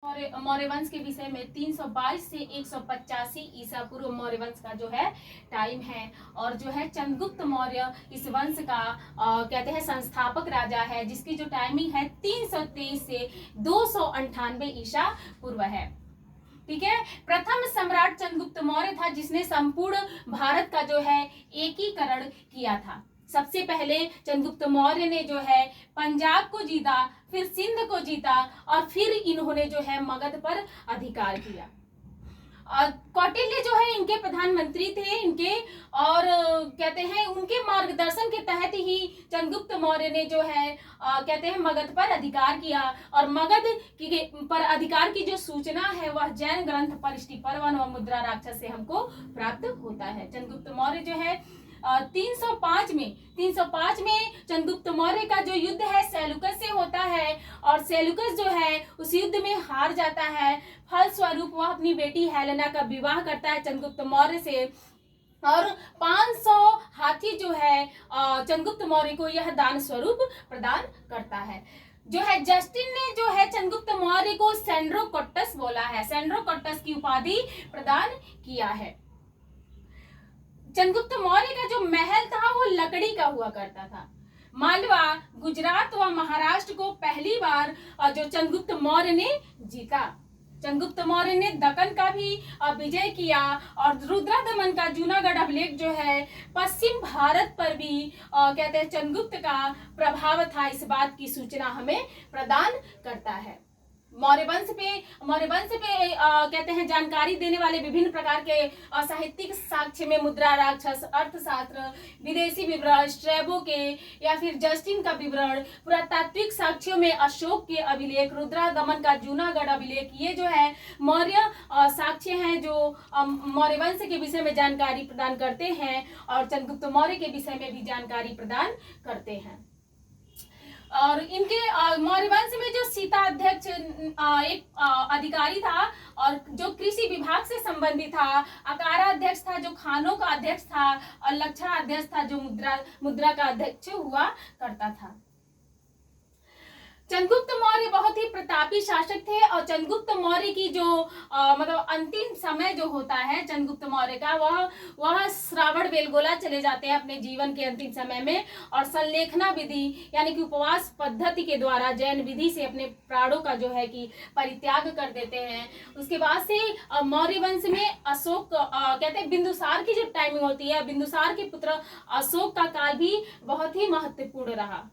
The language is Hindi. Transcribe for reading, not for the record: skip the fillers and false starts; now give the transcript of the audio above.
मौर्य वंश के विषय में 322 से 185 ईसा पूर्व मौर्य वंश का जो है टाइम है। और जो है चंद्रगुप्त मौर्य इस वंश का कहते हैं संस्थापक राजा है, जिसकी जो टाइमिंग है 323 से 298 ईसा पूर्व है। ठीक है। प्रथम सम्राट चंद्रगुप्त मौर्य था, जिसने संपूर्ण भारत का जो है एकीकरण किया था। सबसे पहले चंद्रगुप्त मौर्य ने जो है पंजाब को जीता, फिर सिंध को जीता और फिर इन्होंने जो है मगध पर अधिकार किया। कौटिल्य जो है इनके प्रधानमंत्री थे इनके, और कहते हैं उनके मार्गदर्शन के तहत ही चंद्रगुप्त मौर्य ने जो है कहते हैं मगध पर अधिकार किया। और मगध पर अधिकार की जो सूचना है वह जैन ग्रंथ परिष्टिपर्वन व मुद्रा राक्षस से हमको प्राप्त होता है। चंद्रगुप्त मौर्य जो है 305 में चंद्रगुप्त मौर्य का जो युद्ध है सेल्यूकस से होता है, और सेल्यूकस जो है उस युद्ध में हार जाता है। फलस्वरूप वह अपनी बेटी हेलेना का विवाह करता है चंद्रगुप्त मौर्य से, और 500 हाथी जो है चंद्रगुप्त मौर्य को यह दान स्वरूप प्रदान करता है। जो है जस्टिन ने जो है चंद्रगुप्त मौर्य को सेंड्रोकोट्टस बोला है, सेंड्रोकोट्टस की उपाधि प्रदान किया है। चंद्रगुप्त मौर्य का जो महल था वो लकड़ी का हुआ करता था। मालवा, गुजरात व महाराष्ट्र को पहली बार जो चंद्रगुप्त मौर्य ने जीता। चंद्रगुप्त मौर्य ने दक्कन का भी विजय किया, और रुद्रदमन का जूनागढ़ अभिलेख जो है पश्चिम भारत पर भी कहते हैं चंद्रगुप्त का प्रभाव था, इस बात की सूचना हमें प्रदान करता है। मौर्य वंश पे कहते हैं जानकारी देने वाले विभिन्न प्रकार के साहित्यिक साक्ष्य में मुद्रा राक्षस, अर्थशास्त्र, विदेशी विवरण, स्ट्रैबो के या फिर जस्टिन का विवरण, पुरातात्विक साक्ष्यों में अशोक के अभिलेख, रुद्रदमन का जूनागढ़ अभिलेख, ये जो है मौर्य साक्ष्य हैं जो मौर्य वंश के विषय में जानकारी प्रदान करते हैं और चंद्रगुप्त मौर्य के विषय में भी जानकारी प्रदान करते हैं। और इनके मौर्य वंश में जो सीता अध्यक्ष एक अधिकारी था, और जो कृषि विभाग से संबंधित था, अकारा अध्यक्ष था जो खानों का अध्यक्ष था, और लक्षण अध्यक्ष था जो मुद्रा का अध्यक्ष हुआ करता था। चंद्रगुप्त मौर्य बहुत ही प्रतापी शासक थे, और चंद्रगुप्त मौर्य की जो मतलब अंतिम समय जो होता है चंद्रगुप्त मौर्य का, वह श्रावण बेलगोला चले जाते हैं अपने जीवन के अंतिम समय में, और संलेखना विधि यानी कि उपवास पद्धति के द्वारा जैन विधि से अपने प्राणों का जो है कि परित्याग कर देते हैं। उसके बाद से मौर्य वंश में अशोक कहते हैं बिंदुसार की जो टाइमिंग होती है, बिंदुसार के पुत्र अशोक का काल भी बहुत ही महत्वपूर्ण रहा।